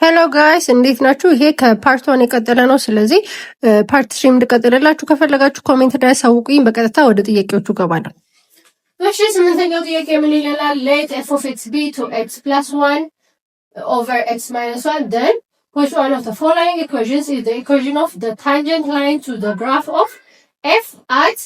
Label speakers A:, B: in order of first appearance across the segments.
A: ሄሎ ጋይስ እንዴት ናችሁ? ይሄ ከፓርት 1 የቀጠለ ነው። ስለዚህ ፓርት 3 እንድቀጥልላችሁ ከፈለጋችሁ ኮሜንት ላይ አሳውቁኝ። በቀጥታ ወደ ጥያቄዎቹ ገባለሁ። እሺ ስምንተኛው ጥያቄ ምን ይላል? ሌት ኤፍ ኦፍ ኤክስ ቢ ቱ ኤክስ ፕላስ 1 ኦቨር ኤክስ ማይነስ 1 ደን which one of the following equations is the equation of the tangent line to the graph of f at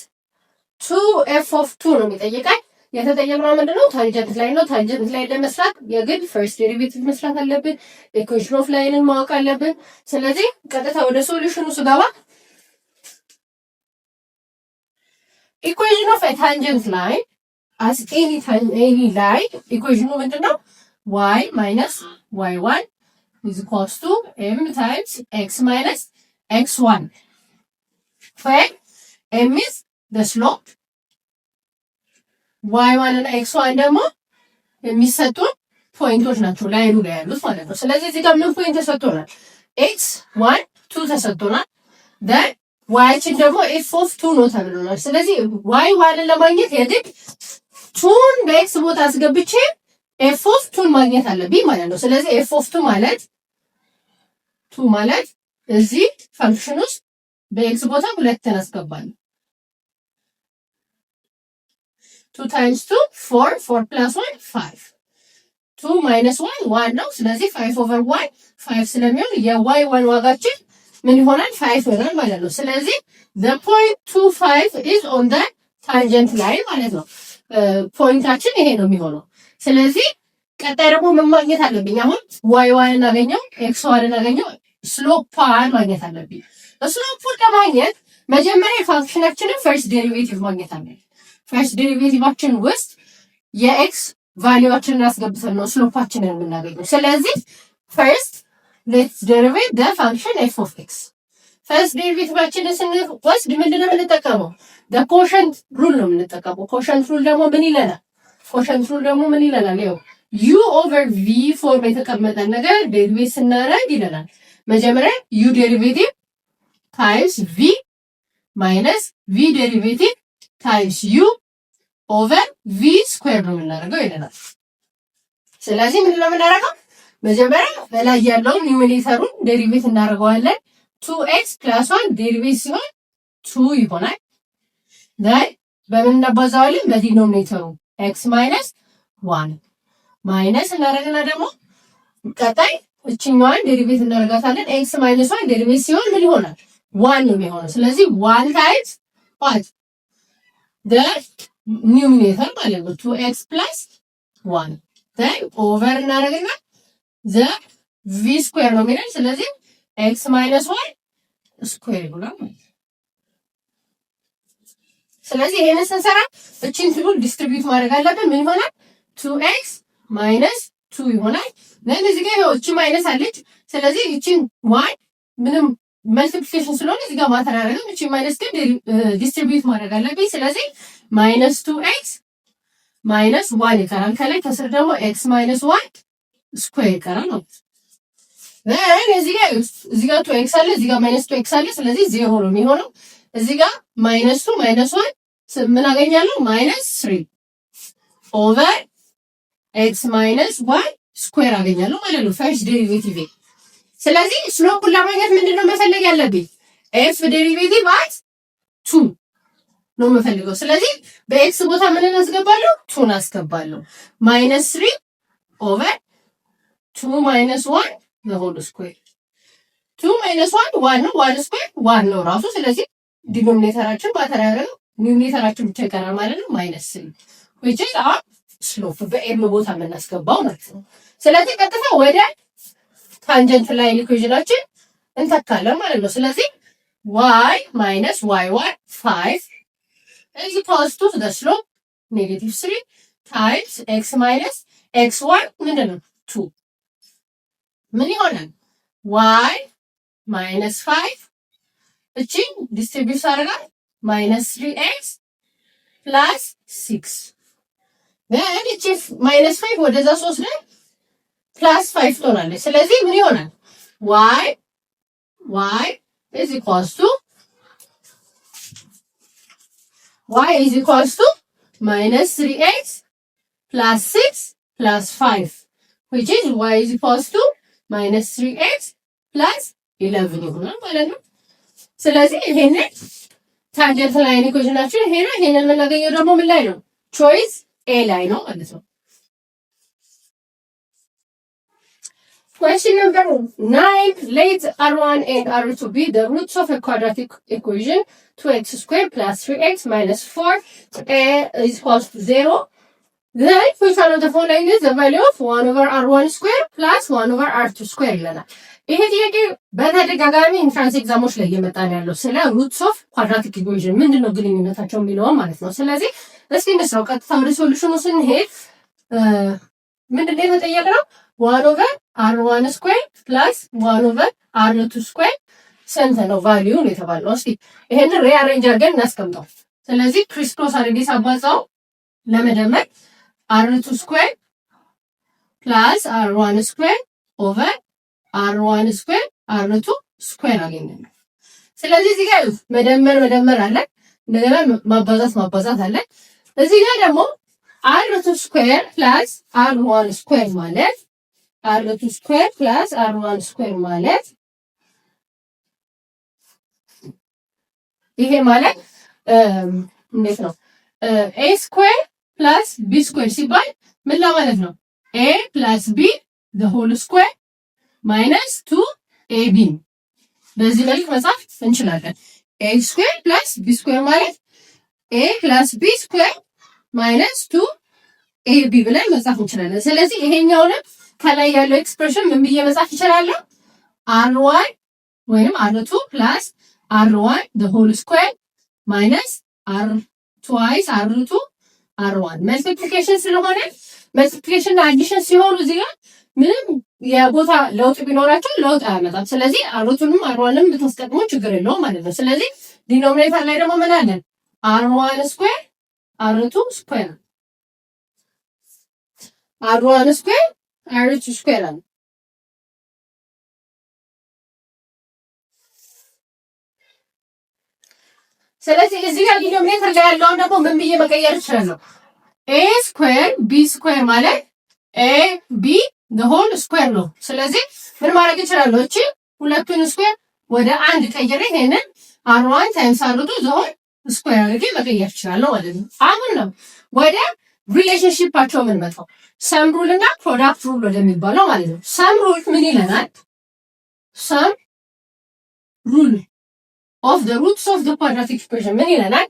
A: 2f of 2 ነው የሚጠይቀኝ። የተጠየቅነው ምንድነው? ታንጀንት ላይ ነው። ታንጀንት ላይ ለመስራት የግድ ፈርስት ዴሪቬቲቭ መስራት አለብን። ኢኩዌሽን ኦፍ ላይንን ማወቅ አለብን። ስለዚህ ቀጥታ ወደ ሶሉሽኑ ስገባ ኢኩዌሽን ኦፍ ታንጀንት ላይ አስ ኤኒ ላይ ኢኩዌሽኑ ምንድነው? y minus y1 is equals to m times x minus x1 where m is the slope y1 እና x1 ደግሞ የሚሰጡን ፖይንቶች ናቸው ላይኑ ላይ ያሉት ማለት ነው። ስለዚህ እዚህ ጋር ምን ፖይንት ተሰጥቶናል? x1 2 ተሰጥቶናል። then y ደግሞ f of 2 ነው ተብሎናል። ስለዚህ y1 ለማግኘት የግድ 2ን በx ቦታ አስገብቼ f of 2 ማግኘት አለብኝ ማለት ነው። ስለዚህ f of 2 ማለት እዚህ ፋንክሽን ውስጥ በx ቦታ 2 አስገባለሁ። 2 times 2 4 4 plus 1 5 2 minus 1 1 ነው። ስለዚህ 5 over 1 5 ስለሚሆን የy1 ዋጋችን ምን ይሆናል? 5 ይሆናል ማለት ነው። ስለዚህ the point 25 is on the tangent line ማለት ነው። ፖይንታችን ይሄ ነው የሚሆነው። ስለዚህ ቀጣይ ደግሞ ምን ማግኘት አለብኝ? አሁን y1 እናገኘው x1 እናገኘው ስሎፓን ማግኘት አለብኝ። ስሎፑን ለማግኘት መጀመሪያ የፋንክሽናችንን ፈርስት ዴሪቬቲቭ ማግኘት አለብኝ። ፈርስት ዴሪቬቲቫችን ውስጥ የኤክስ ቫልዩዋችንን አስገብተን ነው ስሎፓችንን የምናገኘው። ስለዚህ ፈርስት ሌትስ ዴሪቬት ዘ ፋንክሽን ኤፍ ኦፍ ኤክስ። ፈርስት ዴሪቬቲቫችንን ስንወስድ ምንድነው የምንጠቀመው? ዘ ኮሸንት ሩል ነው የምንጠቀመው። ኮሸንት ሩል ደግሞ ምን ይለናል? ይኸው ዩ ኦቨር ቪ ፎርም የተቀመጠ ነገር ዴሪቬት ስናደርግ ይለናል መጀመሪያ ዩ ዴሪቬቲቭ ታይምስ ቪ ማይነስ ቪ ዴሪቬቲቭ ታይምስ ዩ ኦቨር ቪ ስኩዌር ነው የምናደርገው ይለናል። ስለዚህ ምንድን ነው የምናደርገው? መጀመሪያ በላይ ያለውን ኒውሜሬተሩን ዴሪቬት እናደርገዋለን። 2x ፕላስ 1 ዴሪቬት ሲሆን 2 ይሆናል። ዳይ በምን እናባዛዋለን? በዲኖሚኔተሩ x ማይነስ 1 ማይነስ እናደርግና ደግሞ ቀጣይ እችኛዋን ዴሪቬት እናደርጋታለን። x ማይነስ 1 ዴሪቬት ሲሆን ምን ይሆናል? 1 ነው የሚሆነው። ስለዚህ 1 ታይምስ what the numerator ማለት ነው 2x plus 1 then over እናደርግና the v square ነው የሚለን። ስለዚህ x minus 1 square ይሆናል ማለት ነው። ስለዚህ ይሄንን ስንሰራ እቺን ሩል ዲስትሪቢዩት ማድረግ አለብን። ምን ይሆናል? 2x minus 2 ይሆናል። then እዚህ ጋር እቺ ማይነስ አለች። ስለዚህ እቺን 1 ምንም መልቲፕሊኬሽን ስለሆነ እዚህ ጋር ማተር አደረገም። እቺ ማይነስ ግን ዲስትሪቢዩት ማድረግ አለብኝ። ስለዚህ ማይነስ 2x ማይነስ 1 ይቀራል። ከላይ ከስር ደግሞ x ማይነስ 1 ስኩዌር ይቀራል ነው። እዚህ ጋር 2x አለ፣ እዚህ ጋር ማይነስ 2x አለ። ስለዚህ 0 ነው የሚሆነው። እዚህ ጋር ማይነስ 2 ማይነስ 1 ምን አገኛለሁ? ማይነስ 3 ኦቨር x ማይነስ 1 ስኩዌር አገኛለሁ ማለት ነው ፈርስት ዴሪቬቲቭ። ስለዚህ ስሎፑን ለማግኘት ምንድነው መፈለግ ያለብኝ? ኤፍ ዴሪቬቲቭ አት 2 ነው የምፈልገው። ስለዚህ በኤክስ ቦታ ምን እናስገባለሁ? 2 እናስገባለሁ። ማይነስ 3 ኦቨር 2 ማይነስ 1 the whole square 2 ማይነስ 1 1 ነው። 1 ስኩዌር 1 ነው ራሱ። ስለዚህ ዲኖሚኔተራችን ባተራረው ኒውሜሬተራችን ብቻ ይቀራል ማለት ነው ማይነስ 3 which is our slope በኤም ቦታ የምናስገባው ማለት ነው። ስለዚህ ቀጥታ ወደ ታንጀንት ላይን ኢኩዌሽናችን እንተካለን ማለት ነው። ስለዚህ y minus y1 5 is equals to the slope negative 3 times x minus x1 ምንድን ነው 2 ምን ይሆናል? y minus 5 እቺ ዲስትሪቢዩት አደርጋል minus 3x plus 6 then እቺ minus 5 ወደዛ 3 ላይ plus 5 ትሆናለች። ስለዚህ ምን ይሆናል? y is equals to minus 3x plus 6 plus 5 which is y is equals to minus 3x plus 11 ይሆናል ማለት ነው። ስለዚህ ይሄንን ታንጀንት ላይን ኢኩዌሽናችን ይሄ ነው። ይሄንን የምናገኘው ደግሞ ምን ላይ ነው? ቾይስ ኤ ላይ ነው ማለት ነው። Question number 9. Let R1 and R2 be the roots of a quadratic equation 2x squared plus 3x minus 4 is equals to 0. Then which one of the following is the value of 1 over R1 square plus 1 over R2 square ይለናል። ይሄ ጥያቄ በተደጋጋሚ ኢንትራንስ ኤግዛሞች ላይ እየመጣ ነው ያለው ስለ ሩትስ ኦፍ ኳድራቲክ ኢኩዌሽን ምንድነው ግንኙነታቸው የሚለውን ማለት ነው። ስለዚህ እስኪ እንስራው። ቀጥታ ወደ ሶሉሽኑ ስንሄድ ምንድነው የተጠየቅነው? 1 over R1 square plus 1 over R2 square ስንት ነው ቫልዩ ነው የተባለው። እስኪ ይሄንን ሪአሬንጅ አድርገን እናስቀምጠው። ስለዚህ ክሪስ ክሮስ አድርጌ ሳባዛው ለመደመር R2 square plus R1 square over R1 square R2 square አገኘን። ስለዚህ እዚህ ጋር መደመር አለ፣ እንደገና ማባዛት አለ። እዚህ ጋር ደግሞ R2 square plus R1 square ማለት R2 square plus R1 square ማለት ይሄ ማለት እንዴት ነው? A square plus B square ሲባል ምን ለማለት ነው? A plus B the whole square minus 2AB በዚህ መልክ መጻፍ እንችላለን። A square plus B square ማለት A plus B square minus 2AB ብለን መጻፍ እንችላለን። ስለዚህ ይሄኛውንም ከላይ ያለው ኤክስፕሬሽን ምን ብዬ መጻፍ እችላለሁ? R1 ወይም R2 plus R1 the whole square minus R twice R2 R1 መልቲፕሊኬሽን ስለሆነ መልቲፕሊኬሽን እና አዲሽን ሲሆኑ እዚህ ጋር ምንም የቦታ ለውጥ ቢኖራቸው ለውጥ አያመጣም። ስለዚህ R2ንም R1ንም ብታስቀድሙ ችግር የለውም ማለት ነው። ስለዚህ ዲኖሚኔተር ላይ ደግሞ ምን አለን? R1 ስኩዌር R2 ስኩዌር R1 ስኩዌር R2 ስኩዌር አለ። ስለዚህ እዚህ ጋር ዲኖሚኔተር ላይ ያለውን ደግሞ ምን ብዬ መቀየር እችላለሁ? A ስኩዌር B ስኩዌር ማለት A B the whole ስኩዌር ነው። ስለዚህ ምን ማድረግ እችላለሁ? እቺ ሁለቱን ስኩዌር ወደ አንድ ቀይሬ ይሄንን R1 ታይምስ R2 the whole ስኩዌር አድርጌ መቀየር እችላለሁ ማለት ነው። አሁን ነው ወደ ሪሌሽንሺፓቸው ምን መጣው? ሰም ሩል እና ፕሮዳክት ሩል ወደሚባለው ማለት ነው። ሰም ሩል ምን ይለናል? ሰም ሩል of the roots of the quadratic equation ምን ይለናል?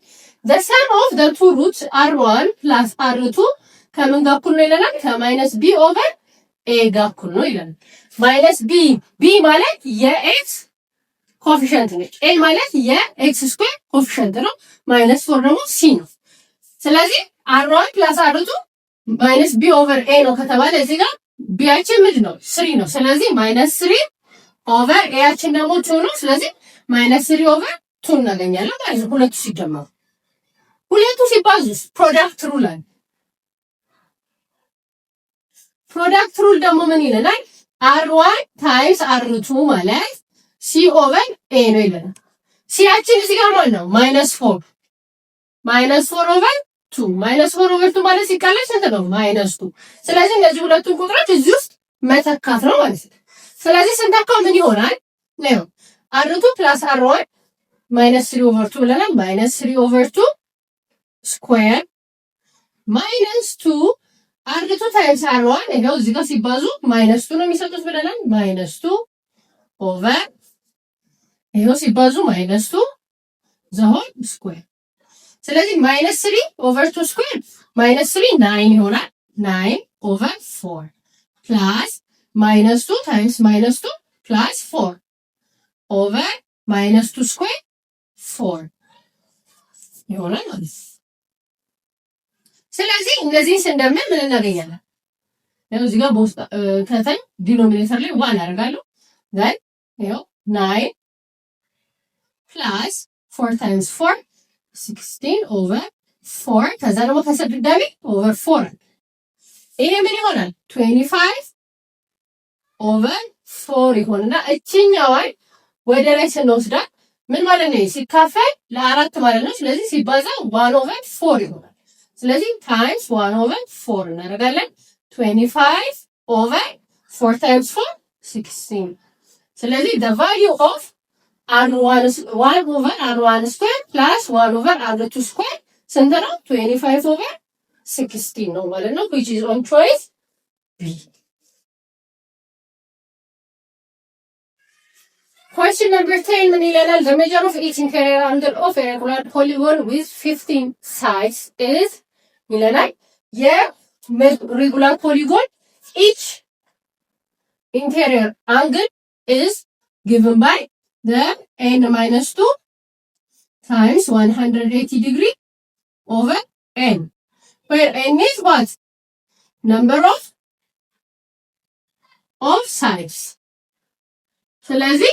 A: the sum of the two roots R1 plus R2 ከምን ጋር እኩል ነው ይለናል? ከማይነስ B over A ጋር እኩል ነው ይለናል። ማይነስ B ማለት የኤክስ ኮፊሸንት ነች። A ማለት የኤክስ ስኩዌር ኮፊሸንት ነው። ማይነስ 4 ደግሞ C ነው። ስለዚህ R1 plus R2 ማይነስ B over A ነው ከተባለ እዚህ ጋር B ያችን ምንድን ነው? 3 ነው። ስለዚህ ማይነስ 3 over A ያችን ደግሞ 2 ነው። ስለዚህ ማይነስ 3 over 2 እናገኛለን ማለት ነው። ሁለቱ ሲደመሩ ሁለቱ ሲባዙ ፕሮዳክት ሩል አለ። ፕሮዳክት ሩል ደግሞ ምን ይለናል? R1 ታይምስ R2 ማለት C over A ነው ይለናል። C ያችን እዚህ ጋር ማለት ነው ማይነስ 4 over 2 ማይነስ 4 over 2 ማለት ሲቀላል ስንት ነው? ማይነስ 2። ስለዚህ እነዚህ ሁለቱን ቁጥሮች እዚህ ውስጥ መተካት ነው ማለት ነው። ስለዚህ ስንተካው ምን ይሆናል? ነው R2 plus R1 minus 3 over 2 ብለናል። minus 3 over 2 square minus 2 R2 times R1 ይሄው እዚህ ጋር ሲባዙ minus 2 ነው የሚሰጡት ብለናል። minus 2 over ይሄው ሲባዙ minus 2 the whole square። ስለዚህ minus 3 over 2 square minus 3 9 ይሆናል። 9 over 4 plus minus 2 times minus 2 plus 4 over minus 2 square 4 ይሆናል ማለት ነው። ስለዚህ እነዚህን ስንደምር ምን እናገኛለን? ያው እዚህ ጋር በውስጥ ከታይ ዲኖሚኔተር ላይ 1 አደርጋለሁ። then ያው 9 plus 4 times 4 16 over 4 ከዛ ደግሞ ከስር ድጋሚ over 4 ይሄ ምን ይሆናል? 25 over 4 ይሆንና እቺኛዋን ወደ ላይ ስንወስዳት ምን ማለት ነው? ሲካፈል ለአራት ማለት ነው። ስለዚህ ሲባዛ 1 over 4 ይሆናል። ስለዚህ ታይምስ 1 over 4 እናደርጋለን። 25 over 4 times 4 16 ስለዚህ the value of r1 over r1 square plus 1 over r2 square ስንት ነው? 25 over 16 ነው ማለት ነው which is on choice B. Question number 10 ምን ይላል? The measure of each interior angle of a regular polygon with 15 sides is ይላል። የሬጉላር ፖሊጎን each interior angle is given by the n minus 2 times 180 degree over n, where n is what? Number of sides. ስለዚህ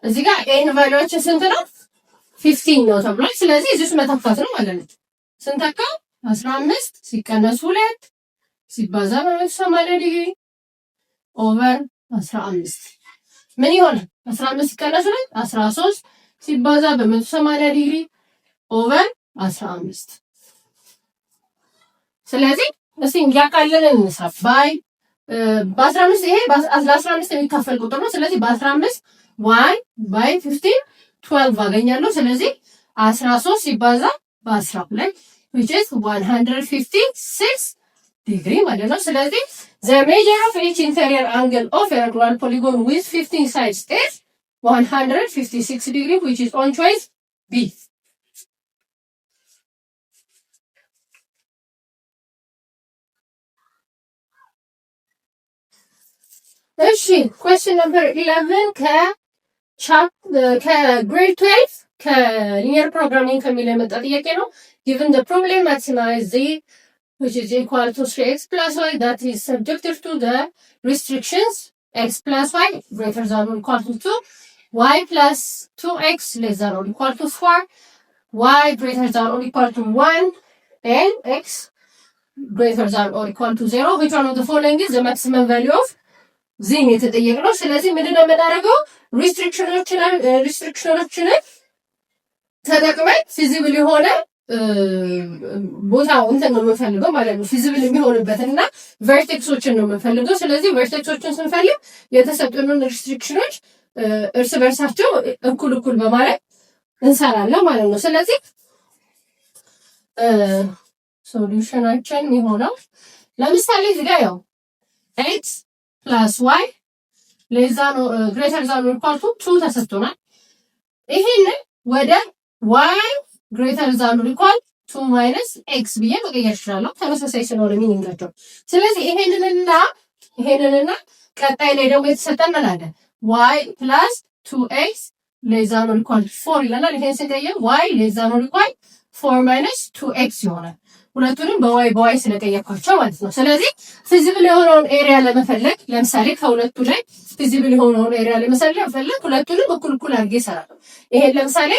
A: እዚህ ጋር n ቫልዩአችን ስንት ነው? 15 ነው ተብሏል። ስለዚህ እዚህ ውስጥ መተካት ነው ማለት ነው። ስንተካ 15 ሲቀነስ 2 ሲባዛ በ180 ዲግሪ ኦቨር 15 ምን ይሆናል? 15 ሲቀነስ 2 13 ሲባዛ በ180 ዲግሪ ኦቨር 15 ስለዚህ እስቲ ያቃለልን እንስራ ባይ በ15 ይሄ በ15 የሚካፈል ቁጥር ነው። ስለዚህ በ15 y by 15 12 አገኛለሁ። ስለዚህ 13 ሲባዛ በ12 which is 156 degree ማለት ነው። ስለዚህ the measure of each interior angle of a regular polygon with 15 sides is 156 degree which is on choice B. እሺ question number 11 ከgrade 12 ከሊኒየር ፕሮግራሚንግ ከሚል የመጣ ጥያቄ ነው። given the problem maximize z which is equal to 3x plus y that is subjected to the restrictions x plus y greater than or equal to 2, y plus 2x less than or equal to 4, y greater than or equal to 1, and x greater than or equal to 0. Which one of the following is the maximum value of ዚህን የተጠየቅነው? ስለዚህ ምንድነው የምናደርገው? ሪስትሪክሽኖችን ተጠቅመን ፊዚብል የሆነ ቦታው እንትን ነው የምንፈልገው ማለት ነው። ፊዚብል የሚሆንበትን እና ቨርቴክሶችን ነው የምንፈልገው። ስለዚህ ቨርቴክሶችን ስንፈልግ የተሰጡንን ሪስትሪክሽኖች እርስ በርሳቸው እኩል በማለት እንሰራለን ማለት ነው። ስለዚህ ሶሉሽናችን የሚሆነው ለምሳሌ እዚህ ጋር ያው ኤክስ ፕላስ ዋይ ግሬተር ዛን ኦር ኢኳል ቱ 2 ተሰጥቶናል። ይሄንን ወደ ዋይ ግሬተር ዛን ኦር ኢኳል ቱ ማይነስ ኤክስ ብዬ መቀየር እችላለሁ፣ ተመሳሳይ ስለሆነ ሚኒንጋቸው። ስለዚህ ይሄንንና ቀጣይ ላይ ደግሞ የተሰጠን ምን አለ? ዋይ ፕላስ 2ኤክስ ሌስ ዛን ኦር ኢኳል 4 ይለናል። ይሄን ስንቀይር ዋይ ሌስ ዛን ኦር ኢኳል 4 ማይነስ 2ኤክስ ይሆናል። ሁለቱንም በዋይ ስለቀየርኳቸው ማለት ነው። ስለዚህ ፊዚብል የሆነውን ኤሪያ ለመፈለግ ለምሳሌ ከሁለቱ ላይ ፊዚብል የሆነውን ኤሪያ ለመፈለግ ሁለቱንም እኩል አድርጌ እሰራለሁ። ይሄን ለምሳሌ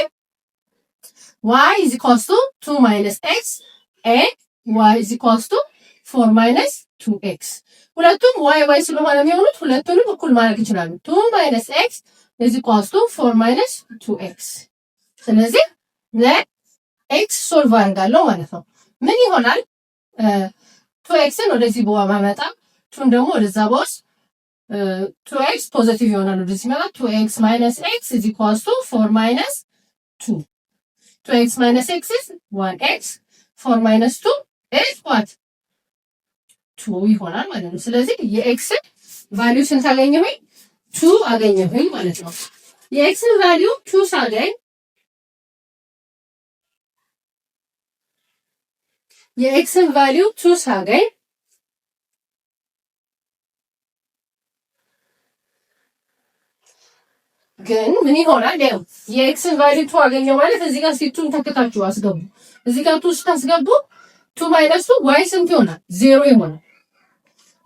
A: y is equals to 2 minus x and y is equals to 4 minus 2x ሁለቱም y ስለሆነ የሚሆኑት ሁለቱንም እኩል ማድረግ ይችላሉ። 2 minus x is equals to 4 minus 2x ስለዚህ ለx ሶልቭ አድርጋለሁ ማለት ነው። ምን ይሆናል? 2xን ወደዚህ በማመጣ 2ን ደግሞ ወደዛ ቦስ 2x ፖዚቲቭ ይሆናል ወደዚህ ሲመጣ 2x minus x is equals to 4 minus 2 2x minus x is 1x 4 minus 2 is what 2 ይሆናል ማለት ነው። ስለዚህ የኤክስን ቫልዩ ስንት አገኘሁኝ? 2 አገኘሁኝ ማለት ነው። የኤክስን ቫልዩ 2 ሳገኝ የኤክስን ቫልዩ 2 ሳገኝ ግን ምን ይሆናል? ያው የኤክስን ቫልዩ 2 አገኘው ማለት እዚህ ጋር ሲቱን ተከታችሁ አስገቡ። እዚህ ጋር 2 ስታስገቡ 2 ማይነስ 2 ዋይ ስንት ይሆናል? 0 ይሆናል።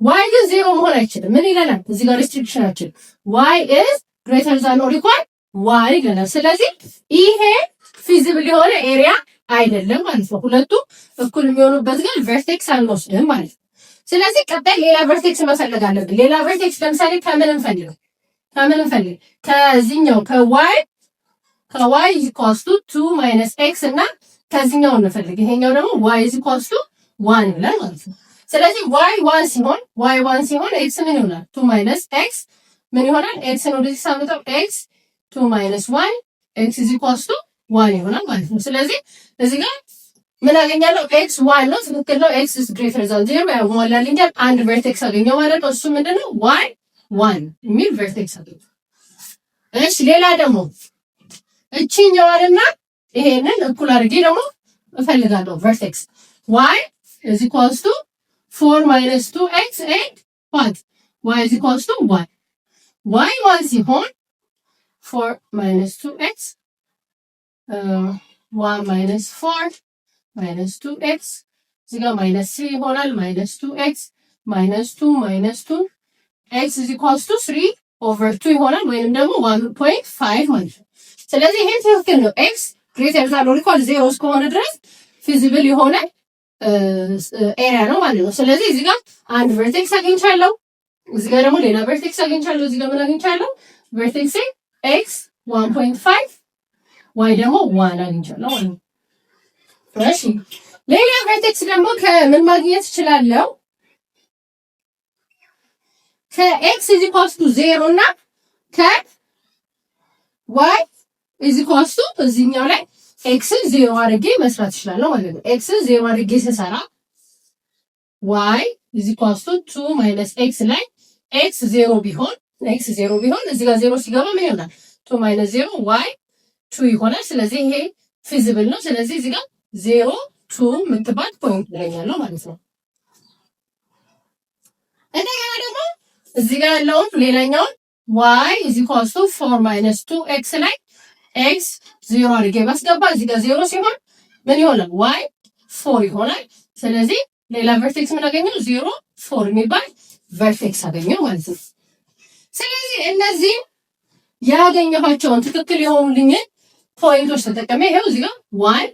A: ዋይ ግን 0 መሆን አይችልም። ምን ይለናል? እዚህ ጋር ሪስትሪክሽናችን ዋይ ኢዝ ግሬተር ዛን ኦር ኢኳል ዋይ ይለናል። ስለዚህ ይሄ ፊዚብል የሆነ ኤሪያ አይደለም ማለት ነው። ሁለቱ እኩል የሚሆኑበት ግን ቨርቴክስ አንወስድም ማለት ነው። ስለዚህ ቀጣይ ሌላ ቨርቴክስ መፈለግ አለብን። ሌላ ቨርቴክስ ለምሳሌ ከምን እንፈልግ? ከዚህኛው ከዋይ ኢዝ ኢኳልስ ቱ 2 ማይነስ ኤክስ እና ከዚህኛው እንፈልግ። ይሄኛው ደግሞ ዋይ ኢዝ ኢኳልስ ቱ 1 ብለን ማለት ነው። ስለዚህ ዋይ ዋን ሲሆን ኤክስ ምን ይሆናል? 2 ማይነስ ኤክስ ምን ይሆናል? ኤክስን ወደዚህ ሳመጣው ኤክስ 2 ማይነስ ዋይ ኤክስ ኢዝ ኢኳልስ ቱ 1 ይሆናል ማለት ነው። ስለዚህ እዚህ ጋር ምን አገኛለሁ? ኤክስ 1 ነው፣ ትክክል ነው። ኤክስ ኢዝ ግሬተር ዛን 0 ያሟላልኛል። አንድ ቨርቴክስ አገኘው ማለት ነው። እሱ ምንድነው? ዋይ 1 የሚል ቨርቴክስ አገኘው። እሺ ሌላ ደግሞ እቺኛዋንና ይሄንን እኩል አድርጌ ደግሞ እፈልጋለሁ ቨርቴክስ ዋይ ኢዝ ኢኳልስ ቱ 4 ማይነስ 2x and what? y is equals to 1. y 1 ሲሆን 4 minus 2x 1 minus 4 minus 2x እዚህ ጋር minus 3 ይሆናል minus 2x minus 2 minus 2 x is equals to 3 over 2 ይሆናል ወይንም ደግሞ 1.5 ማለት ነው። ስለዚህ ይሄ ትክክል ነው። x greater than or equal 0 እስከሆነ ድረስ ፊዚብል የሆነ ኤሪያ ነው ማለት ነው። ስለዚህ እዚህ ጋር አንድ ቨርቴክስ አግኝቻለሁ፣ እዚህ ጋር ደግሞ ሌላ ቨርቴክስ አግኝቻለሁ። እዚህ ጋር ምን አግኝቻለሁ? ቨርቴክስ ኤክስ 1.5 ዋይ ደግሞ 1 አግኝቻለሁ ማለት ነው። እሺ ሌላ ቨርቴክስ ደግሞ ከምን ማግኘት እችላለሁ? ከኤክስ ኢዝ ኢኳልስ ቱ 0 እና ከዋይ ኢዝ ኢኳልስ ቱ እዚህኛው ላይ ኤክስን 0 አድርጌ መስራት እችላለሁ ማለት ነው። ኤክስን 0 አድርጌ ስሰራ ዋይ ኢዝ ኢኳልስ ቱ 2 ማይነስ ኤክስ ላይ ኤክስ 0 ቢሆን እዚህ ጋር 0 ሲገባ ምን ይሆናል? 2 ማይነስ 0 ዋይ 2 ይሆናል። ስለዚህ ይሄ ፊዚብል ነው። ስለዚህ እዚህ ጋር 0 2 የምትባል ፖይንት ያገኛለሁ ማለት ነው። እንደገና ደግሞ እዚህ ጋር ያለውን ሌላኛውን ዋይ ኢዝ ኢኳልስ ቱ 4 ማይነስ 2 ኤክስ ላይ ኤክስ 0 አድርጌ ባስገባ እዚህ ጋር 0 ሲሆን ምን ይሆናል? ዋይ 4 ይሆናል። ስለዚህ ሌላ ቨርቴክስ ምን አገኘው? 0 4 የሚባል ቨርቴክስ አገኘው ማለት ነው። ስለዚህ እነዚህ ያገኘኋቸውን ትክክል የሆኑልኝን ፖይንቶች ተጠቅሜ ይሄው እዚህ ጋር 1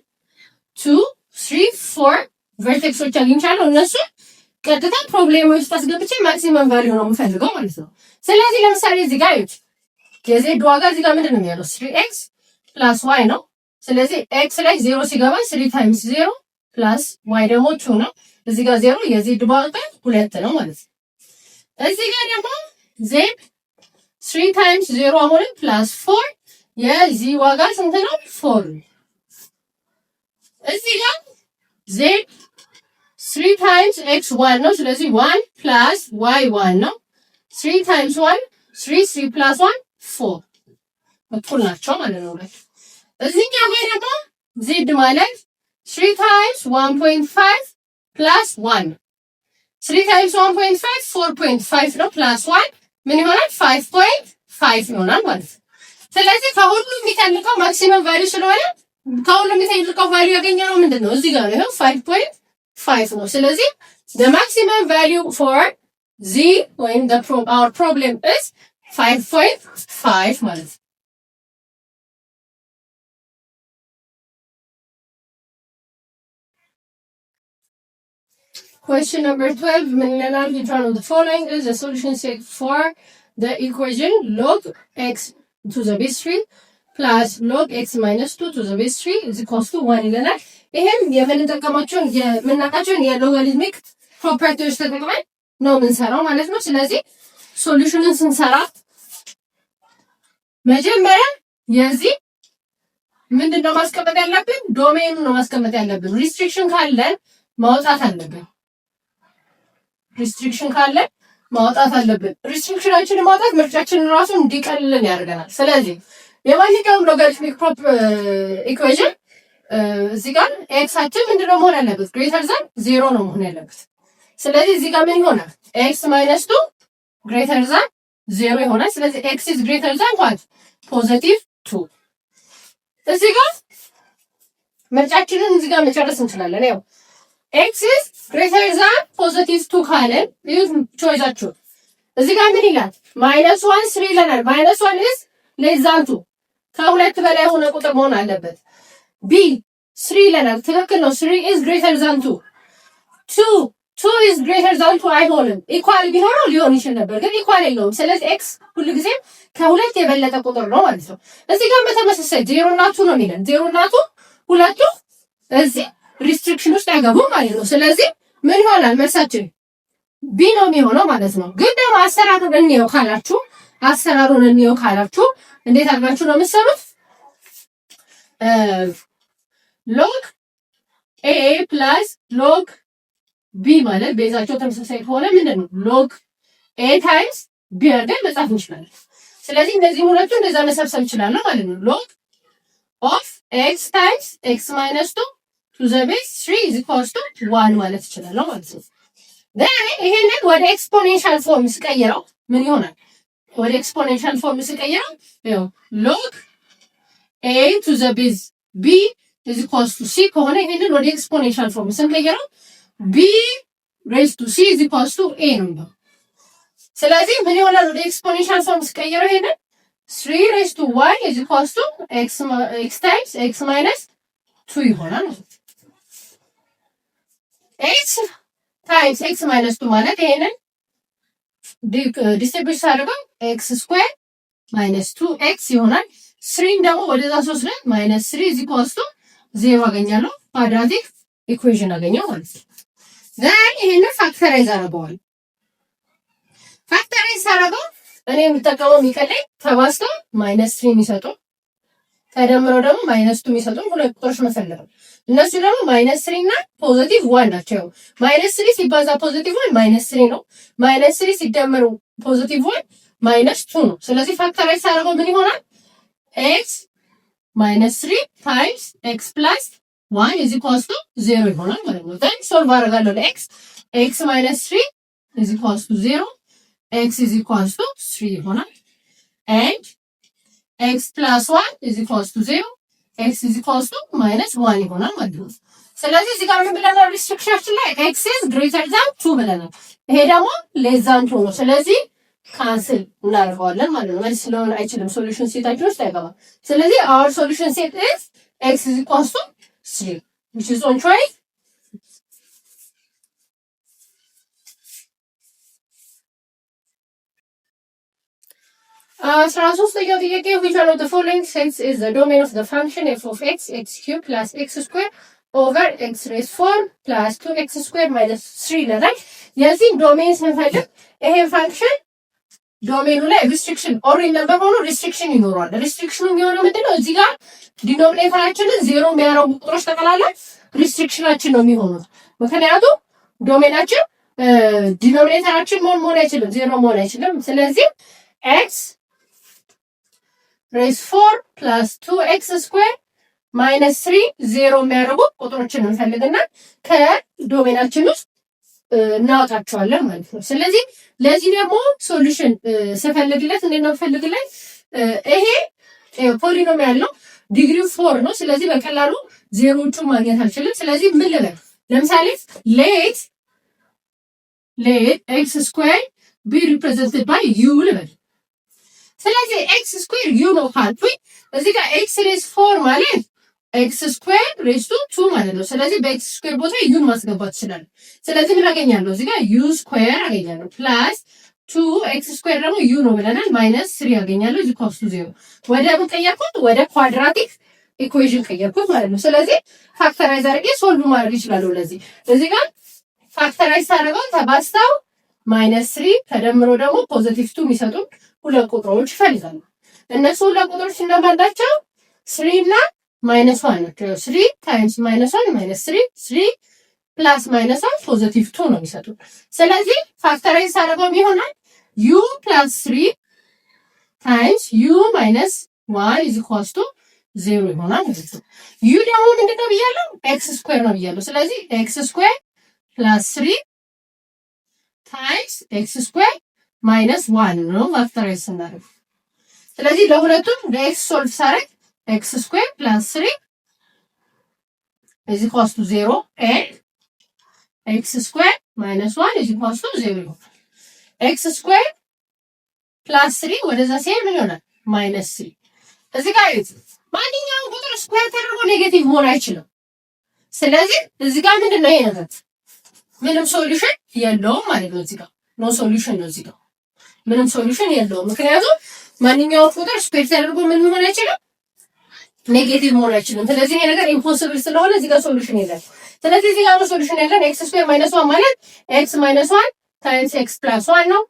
A: 2 3 4 ቨርቴክሶች አግኝቻለሁ። እነሱ ቀጥታ ፕሮብሌም ውስጥ አስገብቼ ማክሲመም ቫልዩ ነው የምፈልገው ማለት ነው። ስለዚህ ለምሳሌ እዚህ ጋር ይሁት የዜድ ዋጋ እዚህ ጋር ምንድን ነው የሚያለው? 3x + y ነው። ስለዚህ x ላይ 0 ሲገባ 3 ታይምስ 0 ፕላስ y ደግሞ 2 ነው። እዚህ ጋር 0 የዜድ ዋጋ 2 ነው ማለት ነው። እዚህ ጋር ደግሞ z 3 ታይምስ 0 አሁንም ፕላስ 4 የዚህ ዋጋ ስንት ነው? 4 ነው። እዚህ ጋር z 3 ታይምስ x 1 ነው። ስለዚህ 1 ፕላስ y 1 ነው። 3 ታይምስ 1 3 3 ፕላስ 1 4 እኩል ናቸው ማለት ነው። እዚህኛው ላይ ደግሞ z ማለት 3 ታይምስ 1.5 ፕላስ 1 3 ታይምስ 1.5 4.5 ነው ፕላስ 1 ምን ይሆናል? 5.5 ይሆናል ማለት ነው። ስለዚህ ከሁሉም የሚጠልቀው ማክሲመም ቫልዩ ስለሆነ ከሁሉም የሚጠልቀው ቫልዩ ያገኘነው ምንድነው? እዚህ ጋር ነው 5.5 ነው። ስለዚህ the maximum value for z ወይም our problem is 5.5 ማለት ነው። Question number 12 ምን ይለናል? Which one of the following is the solution set for the equation log x to the base 3 plus log x minus 2 to the base 3 is equals to 1 ይለናል። ይሄም የምናውቃቸውን የሎጋሪትሚክ ፕሮፐርቲዎች ተጠቅመን ነው የምንሰራው ማለት ነው። ስለዚህ ሶሉሽኑን ስንሰራ መጀመሪያ የዚህ ምንድነው ማስቀመጥ ያለብን? ዶሜኑ ነው ማስቀመጥ ያለብን። ሪስትሪክሽን ካለን ማውጣት አለብን። ሪስትሪክሽናችንን ማውጣት ምርጫችንን ራሱ እንዲቀልልን ያደርገናል። ስለዚህ የማንኛውም ሎጋሪትሚክ ኢኩዌሽን እዚህ ጋር ኤክሳችን ምንድነው መሆን ያለበት? ግሬተር ዛን 0 ነው መሆን ያለበት። ስለዚህ እዚህ ጋር ምን ይሆናል? ኤክስ ማይነስ 2 ግሬተር ዛን 0 ይሆናል። ስለዚህ ኤክስ ኢዝ ግሬተር ዛን ዋት? ፖዚቲቭ 2። እዚህ ጋር ምርጫችንን እዚህ ጋር መጨረስ እንችላለን። ያው ኤክስ ኢዝ ግሬተር ዛን ፖዚቲቭ 2 ካለን ይሁን ቾይዛችሁ እዚህ ጋር ምን ይላል? -1 3 ይለናል። -1 ኢዝ ሌስ ዛን 2 ከሁለት በላይ የሆነ ቁጥር መሆን አለበት። ቢ 3 ይለናል። ትክክል ነው። 3 ኢዝ ግሬተር ዛን 2 2 ኢዝ ግሬተር ዛን 2 አይሆንም። ኢኳል ቢሆነው ሊሆን ይችል ነበር፣ ግን ኢኳል የለውም። ስለዚህ ኤክስ ሁልጊዜም ከሁለት የበለጠ ቁጥር ነው ማለት ነው። እዚህ ጋር በተመሳሳይ 0 እና 2 ነው የሚለን። 0 እና 2 ሁለቱ እዚህ ሪስትሪክሽን ውስጥ አይገቡም ማለት ነው። ስለዚህ ምን ይሆናል መልሳችን? ቢ ነው የሚሆነው ማለት ነው። ግን ደግሞ አሰራሩን እንየው ካላችሁ እንዴት አድርጋችሁ ነው የምትሰሩት? ሎግ ኤ ፕላስ ሎግ ቢ ማለት ቤዛቸው ተመሳሳይ ከሆነ ምንድን ነው ሎግ ኤ ታይምስ ቢ አድርገን መጻፍ እንችላለን። ስለዚህ እነዚህ ሁለቱ እንደዛ መሰብሰብ እንችላለን ማለት ነው። ሎግ ኦፍ ኤክስ ታይምስ ኤክስ ማይነስ 2 ቱ ዘ ቤዝ 3 ኢዝ ኢኳልስ ቱ 1 ማለት እችላለሁ ማለት ነው። ይሄንን ወደ ኤክስፖኔንሻል ፎርም ስቀይረው ምን ይሆናል? ወደ ኤክስፖኔንሻል ፎርም ስቀይረው ይኸው ሎግ ኤ ቱ ዘ ቤዝ ቢ ኢዝ ኢኳልስ ቱ ሲ ከሆነ ይሄንን ወደ ኤክስፖኔንሻል ፎርም ስንቀይረው ቢ ሬዝ ቱ ሲ ኢዝ ኢኳልስ ቱ ኤ ነው። ስለዚህ ምን ይሆናል? ወደ ኤክስፖኔንሻል ፎርም ስቀይረው ይሄንን 3 ሬዝ ቱ ዋይ ኢዝ ኢኳልስ ቱ ኤክስ ታይምስ ኤክስ ማይነስ 2 ይሆናል። ኤክስ ታይምስ ኤክስ ማይነስ 2 ማለት ይሄንን ዲስትሪቢዩት አድርገው ኤክስ ስኩዌር ማይነስ 2 ኤክስ ይሆናል። 3 ደግሞ ወደዛ ወስደን ማይነስ 3 ኢዝ ኢኳልስ ቱ 0 አገኛለሁ። ኳድራቲክ ኢኩዌሽን አገኘው ማለት ነው። ይሄንን ፋክተራይዝ አደርገዋለሁ። ፋክተራይዝ አደርገው እኔ የምጠቀመው የሚቀለኝ ተባዝተው ማይነስ 3 የሚሰጡ ተደምረው ደግሞ ማይነስ 2 የሚሰጡ ሁለት ቁጥሮች መፈለግ ነው። እነሱ ደግሞ ማይነስ 3 እና ፖዚቲቭ 1 ናቸው። ማይነስ 3 ሲባዛ ፖዚቲቭ 1 ማይነስ 3 ነው። ማይነስ 3 ሲደመሩ ፖዚቲቭ 1 ማይነስ 2 ነው። ስለዚህ ፋክተራይዝ አደረገው ምን ይሆናል? ኤክስ ማይነስ 3 ታይምስ ኤክስ ፕላስ 1 ኢዝ ኢኳልስ ቱ 0 ይሆናል ማለት ነው። ዘን ሶልቭ አደርጋለሁ ለኤክስ ኤክስ ማይነስ 3 ኢዝ ኢኳልስ ቱ 0 ኤክስ ኢዝ ኢኳልስ ቱ 3 ይሆናል ኤንድ ኤክስ ፕላስ 1 ኢዝ ኢኳልስ ቱ 0 ኤክስ ኢዝ ኢኳልስ ቱ ማይነስ 1 ይሆናል ማለት ነው። ስለዚህ እዚህ ጋር ምን ብለናል? ሪስትሪክሽናችን ላይ ኤክስ ኢዝ ግሬተር ዛን 2 ብለናል። ይሄ ደግሞ ሌስ ዛን 2 ነው። ስለዚህ ካንስል እናደርገዋለን ማለት ነው። መልስ ስለሆነ አይችልም፣ ሶሉሽን ሴታችን ውስጥ አይገባም። ስለዚህ አወር ሶሉሽን ሴት ኢዝ ኤክስ ኢዝ ኢኳልስ ቱ 3 which is on choice ሶስተኛው ጥያቄ which one of the following sets is the domain of the function f of x x cube plus x square over x raised 4 plus 2x square minus 3 ይላል። የዚህ ዶሜን ስንፈልግ ይሄ ፋንክሽን ዶሜኑ ላይ ሪስትሪክሽን ኦሪጅን ነበር ሆኖ ሪስትሪክሽን ይኖረዋል። ሪስትሪክሽኑ የሚሆነው ምንድነው? እዚህ ጋር ዲኖሚኔተራችንን 0 የሚያደርጉ ቁጥሮች ጠቅላላ ሪስትሪክሽናችን ነው የሚሆኑት። ምክንያቱም ዶሜናችን ዲኖሚኔተራችን መሆን አይችልም፣ 0 መሆን አይችልም። ስለዚህ x ሬዝ 4 ፕላስ 2x ስኩዌር ማይነስ 3 0 የሚያደርጉ ቁጥሮችን እንፈልግና ከዶሜናችን ውስጥ እናወጣቸዋለን ማለት ነው። ስለዚህ ለዚህ ደግሞ ሶሉሽን ስፈልግለት እንዴት ነው ፈልግለት? ይሄ ፖሊኖሚያል ነው፣ ዲግሪው 4 ነው። ስለዚህ በቀላሉ ዜሮዎቹን ማግኘት አልችልም። ስለዚህ ምን ልበል? ለምሳሌ ሌት ኤክስ ስኩዌር ቢ ሪፕሬዘንትድ ባይ ዩ ልበል። ስለዚህ ኤክስ ስኩዌር ዩ ነው ካልኩኝ እዚህ ጋር ኤክስ ሬዝ 4 ማለት ኤክስ ስኩዌር ሬዝ ቱ 2 ማለት ነው። ስለዚህ በኤክስ ስኩዌር ቦታ ዩን ማስገባት ይችላል። ስለዚህ ምን አገኛለሁ? እዚህ ጋር ዩ ስኩዌር አገኛለሁ ፕላስ 2 ኤክስ ስኩዌር ደግሞ ዩ ነው ብለናል ማይነስ 3 አገኛለሁ። እዚህ ኮስቱ 0 ወደ ምን ቀየርኩት? ወደ ኳድራቲክ ኢኩዌሽን ቀየርኩት ማለት ነው። ስለዚህ ፋክተራይዝ አድርጌ ሶልቭ ማድረግ ይችላለሁ። ለዚህ እዚህ ጋር ፋክተራይዝ አድርገው ተባስተው ማይነስ 3 ተደምሮ ደግሞ ፖዚቲቭ 2 የሚሰጡ ሁለት ቁጥሮች ይፈልጋሉ። እነሱ ሁለት ቁጥሮች እንደማንዳቸው 3 እና ማይነስ 1 ናቸው። 3 ታይምስ ማይነስ 1 ማይነስ 3 ፕላስ ማይነስ 1 ፖዚቲቭ 2 ነው የሚሰጡ። ስለዚህ ፋክተራይዝ አድርገው ይሆናል ዩ ፕላስ 3 ታይምስ ዩ ማይነስ 1 ኢዝ ኢኳልስ ቱ 0 ይሆናል ማለት ነው። ዩ ደግሞ ምንድነው ብያለሁ? ኤክስ ስኩዌር ነው ብያለሁ። ስለዚህ ኤክስ ስኩዌር ፕላስ 3 ታይምስ ኤክስ ስኩዌር ማይነስ 1 ነው ፋክተራይዝ ስናደርግ። ስለዚህ ለሁለቱም ለኤክስ ሶልቭ ሳደርግ ኤክስ ስኩዌር ፕላስ 3 ኢዝ ኢኳልስ ቱ 0 ኤንድ ኤክስ ስኩዌር ማይነስ 1 ኢዝ ኢኳልስ ቱ 0 ይሆናል። ኤክስ ስኩዌር ፕላስ 3 ወደዛ ሲሄድ ምን ይሆናል? ማይነስ 3። እዚህ ጋር ማንኛውም ቁጥር ስኩዌር ተደርጎ ኔጌቲቭ መሆን አይችልም። ስለዚህ እዚህ ጋር ምንድነው ይሄ ነገር ምንም ሶሉሽን የለውም ማለት ነው። እዚህ ጋር ኖ ሶሉሽን ነው። እዚህ ጋር ምንም ሶሉሽን የለውም። ምክንያቱም ማንኛውም ቁጥር ስኩዌር ተደርጎ ምን መሆን አይችልም? ኔጌቲቭ መሆን አይችልም። ስለዚህ ይሄ ነገር ኢምፖሲብል ስለሆነ እዚህ ጋር ሶሉሽን የለም። ስለዚህ እዚህ ጋር ነው ሶሉሽን ያለን። ኤክስ ስኩዌር ማይነስ 1 ማለት ኤክስ ማይነስ 1 ታይምስ ኤክስ ፕላስ ዋን ነው።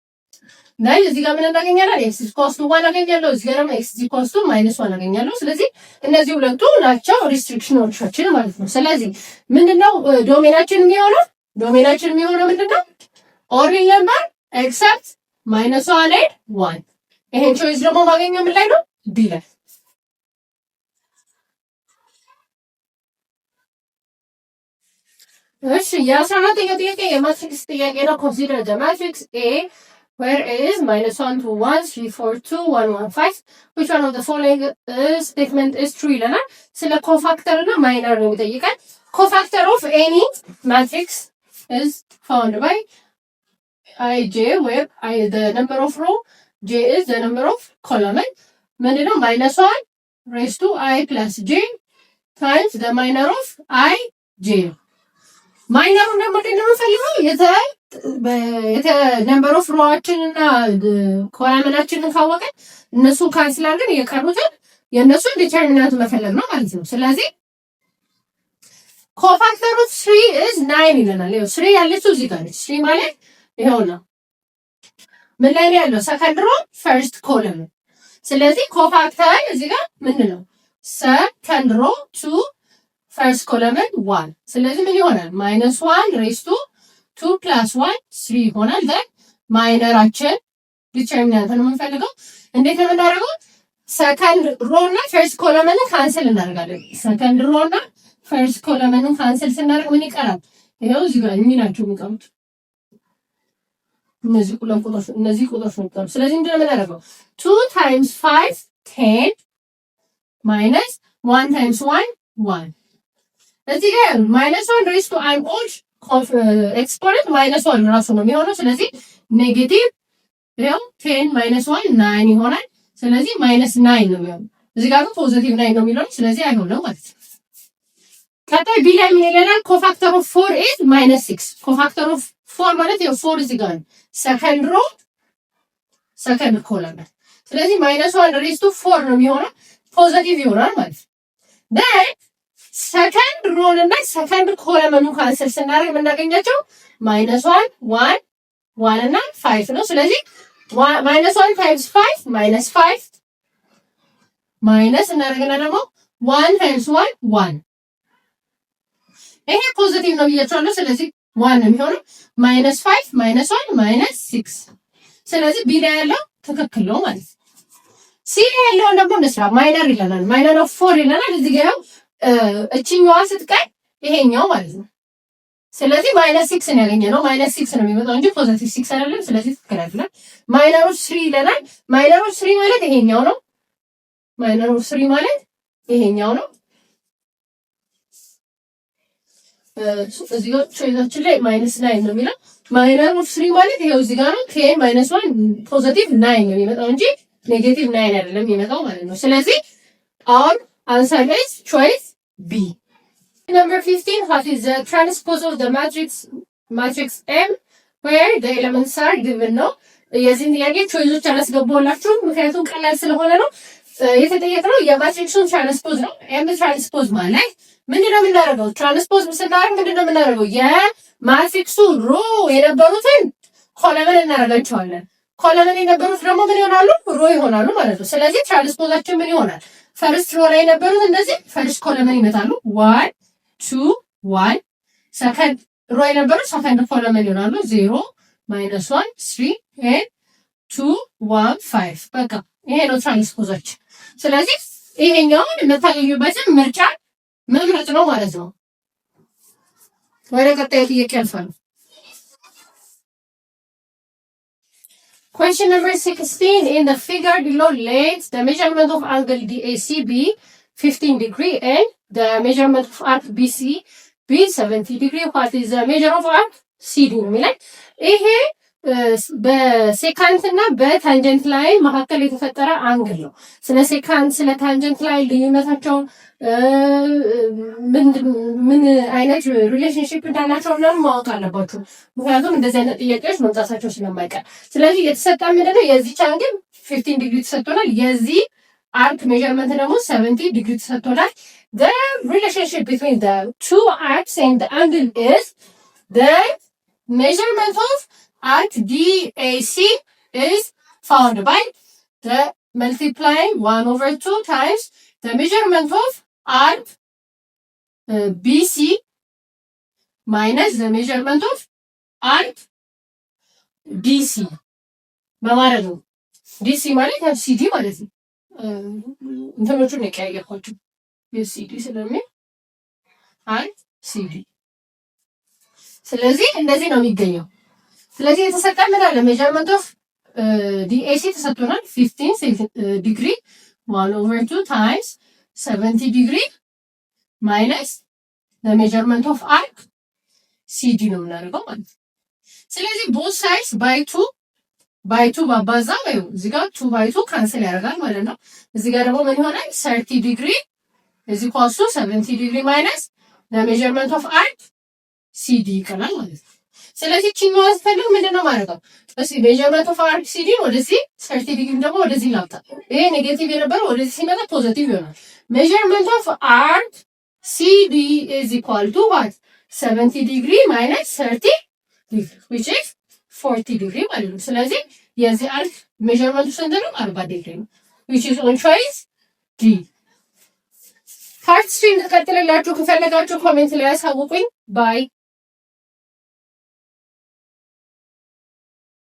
A: ናይ እዚህ ጋር ምን እናገኛለን? ኤክስ ኢኳልስ ቱ ዋን አገኛለሁ። እዚህ ጋር ደግሞ ኤክስ ኢኳልስ ቱ ማይነስ ዋን አገኛለሁ። ስለዚህ እነዚህ ሁለቱ ናቸው ሪስትሪክሽኖቻችን ማለት ነው። ስለዚህ ምንድነው ዶሜናችን የሚሆነው? ምንድነው? ኦል ሪል ነምበር ኤክሰፕት ማይነስ ዋን ኤንድ ዋን። ይሄን ቾይስ ደግሞ ማገኘው ምን ላይ ነው? ዲ ላይ። እሺ የ14ኛው ጥያቄ የማትሪክስ ጥያቄ ነው። ኮንሲደር ዘ ማትሪክስ ኤ where is -1 to 1 3 4 2 1 1 5 which one of the following statement is true ይለናል። ስለ ኮፋክተር እና ማይነር ነው የሚጠይቀን። ኮፋክተር ኦፍ any matrix is found by ij where I the number of row, j is the number of column. ምንድነው? -1 raised to I plus j times the minor of I j። ማይነሩ ደግሞ ምንድነው የምፈልገው? ነምበር ኦፍ ሮዋችን እና ኮላመናችንን ካወቀን እነሱ ካንስል አድርገን የቀሩትን የእነሱን ዲተርሚናንት መፈለግ ነው ማለት ነው። ስለዚህ ኮፋክተር ኦፍ 3 is 9 ይለናል። ይኸው 3 ያለችው እዚህ ጋር ነች። 3 ማለት ይኸው ነው። ምን ላይ ነው ያለው? ሰከንድ ሮ ፈርስት ኮለም። ስለዚህ ኮፋክተር እዚህ ጋር ምንድን ነው? ሰከንድ ሮ ቱ ፈርስት ኮለምን 1። ስለዚህ ምን ይሆናል? -1 ሬስ ቱ 2 + 1 3 ይሆናል። ዘን ማይነራችን ዲተርሚናንት ነው የምንፈልገው። እንዴት ነው የምናደርገው? ሰከንድ ሮ እና ፈርስት ኮለምን ካንስል እናደርጋለን። ሰከንድ ሮ እና ፈርስት ኮለምን ካንስል ስናደርግ ምን ይቀራል? ይሄው እዚህ ጋር እኚህ ናቸው የሚቀሩት። እነዚህ ቁጥሮች ነው የሚቀሩት። ስለዚህ ምንድን ነው የምናደርገው? 2 × 5 10 ማይነስ 1 × 1 1። እዚህ ጋር -1 ሬስ ቱ አን ኦድ ኤክስፖነንት -1 ራሱ ነው የሚሆነው። ስለዚህ ኔጌቲቭ ይኸው 10 -1 9 ይሆናል። ስለዚህ -9 ነው የሚሆነው። እዚህ ጋር ፖዚቲቭ 9 ነው የሚለው። ስለዚህ አይሆንም ማለት ነው። ቀጣይ ቢ ላይ ምን ይለናል? ኮፋክተር ኦፍ 4 is -6። ኮፋክተር ኦፍ 4 ማለት ይኸው 4 እዚህ ጋር ሰከንድ ሮ ሰከንድ ኮለም። ስለዚህ -1 ሬስ ቱ 4 ነው የሚሆነው። ፖዚቲቭ ይሆናል ማለት ነው። then ሰከንድ ሮን እና ሰከንድ ኮለመኑ ካንሰል ስናደርግ የምናገኛቸው -1 1 1 እና 5 ነው። ስለዚህ -1 times 5 -5 ማይነስ እናደርግና ደግሞ 1 times 1 1። ይሄ ፖዚቲቭ ነው ብያቸዋለሁ። ስለዚህ 1 ነው የሚሆነው። -5 -1 -6። ስለዚህ ቢ ላይ ያለው ትክክል ነው ማለት ነው። ሲ ላይ ያለውን ደግሞ እንስራ። ማይነር ይለናል። ማይነር ኦፍ 4 ይለናል። እዚህ ጋር እችኛዋ ስትቀር ይሄኛው ማለት ነው። ስለዚህ -6 ነው ያገኘነው። -6 ነው የሚመጣው እንጂ ፖዚቲቭ 6 አይደለም። ስለዚህ ትክክል አይደለም። ማይነር ኦፍ 3 ይለናል። ማይነር ኦፍ 3 ማለት ይሄኛው ነው። ማይነር ኦፍ 3 ማለት ይሄኛው ነው። እዚህ ጋር ቾይዛችን ላይ -9 ነው የሚለው። ማይነር ኦፍ 3 ማለት ይሄው እዚህ ጋር ነው። 10 -1 ፖዚቲቭ 9 ነው የሚመጣው እንጂ ኔጌቲቭ 9 አይደለም የሚመጣው ማለት ነው። ስለዚህ አሁን answer is choice B. Number 15, what is the transpose of the matrix M where the elements are given ነው። የዚህን ጥያቄ ቾይዞች አላስገባሁላችሁም ምክንያቱም ቀላል ስለሆነ ነው። የተጠየቅነው የማትሪክሱን ትራንስፖዝ ነው። ኤም ትራንስፖዝ ማለት ምንድነው የምናደርገው? ትራንስፖዝ ስናደርግ ምንድነው የምናደርገው? የማትሪክሱ ሮ የነበሩትን ኮለመን እናደርጋቸዋለን። ኮለመን የነበሩት ደግሞ ምን ይሆናሉ? ሮ ይሆናሉ ማለት ነው። ስለዚህ ትራንስፖዛችን ምን ይሆናል? ፈርስት ሮ ላይ የነበሩት እንደዚህ ፈርስት ኮለመን ይመጣሉ። 1 2 1። ሰከንድ ሮ የነበሩት ሰከንድ ኮለመን ይሆናሉ። 0 -1 3 and 2 1 5። በቃ ይሄ ነው ትራንስፖዛችን። ስለዚህ ይሄኛውን የምታገኙበትን ምርጫ መምረጥ ነው ማለት ነው። ወደ ቀጣዩ ጥያቄ አልፋለሁ። Question number 16. In the figure below, let the measurement of angle DAC be 15 degree and the measurement of arc BC be 70 degree. What is the measure of arc CD ነው የሚለው። ይሄ በሴካንት እና በታንጀንት ላይ መካከል የተፈጠረ አንግል ነው። ስለ ሴካንት ስለ ታንጀንት ላይ ልዩነታቸው ምን አይነት ሪሌሽንሺፕ እንዳላቸው ምናምን ማወቅ አለባችሁ። ምክንያቱም እንደዚህ አይነት ጥያቄዎች መምጣታቸው ስለማይቀር። ስለዚህ የተሰጣ ምንድነው? የዚህች አንግል 15 ዲግሪ ተሰጥቶናል። የዚህ arc measurement ደግሞ 70 ዲግሪ ተሰጥቶናል። The relationship between the two arcs and the angle is the measurement of at DAC is found by the multiplying 1/2 times the measurement of arc BC minus the measurement of arc DC በማለት ነው። ዲሲ ማለት ሲዲ ማለት ነው። እንትኖቹን የቀያየርኳቸው የሲዲ ስለሚል አርክ ሲዲ። ስለዚህ እንደዚህ ነው የሚገኘው። ስለዚህ የተሰጠን ምን አለ? ሜጀርመንት ኦፍ ዲኤሲ ተሰጥቶናል 15 ዲግሪ 1/2 ታይምስ 70 ዲግሪ ማይነስ ሜጀርመንት ኦፍ አርክ ሲዲ ነው የምናደርገው ማለት ነው። ስለዚህ ቦት ሳይድስ ባይ ቱ ባባዛ ወይ እዚህ ጋር 2 ባይ 2 ካንሰል ያደርጋል ማለት ነው። እዚህ ጋር ደግሞ ምን ይሆናል? 30 ዲግሪ እዚህ ኳሱ 70 ዲግሪ ማይነስ ሜጀርመንት ኦፍ አርክ ሲዲ ይቀራል ማለት ነው። ስለዚህ ቺኛዋ ስትፈልግ ምንድነው ማድረገው? እሺ ሜጀርመንት ኦፍ አርክ ሲዲ ወደዚህ 30 ዲግሪ ደግሞ ወደዚህ ላምጣ። ይሄ ኔጌቲቭ የነበረው ወደዚህ ሲመጣ ፖዚቲቭ ይሆናል። ሜጀርመንት ኦፍ አርክ ሲዲ is equal to what? 70 ዲግሪ ማይነስ 30 ዲግሪ which is 40 ዲግሪ ማለት ነው። ስለዚህ የዚህ አርክ ሜጀርመንቱ ስንት ነው? 40 ዲግሪ ነው which is on choice D። ፓርት 3 ተከትለላችሁ ከፈለጋችሁ ኮሜንት ላይ አሳውቁኝ። ባይ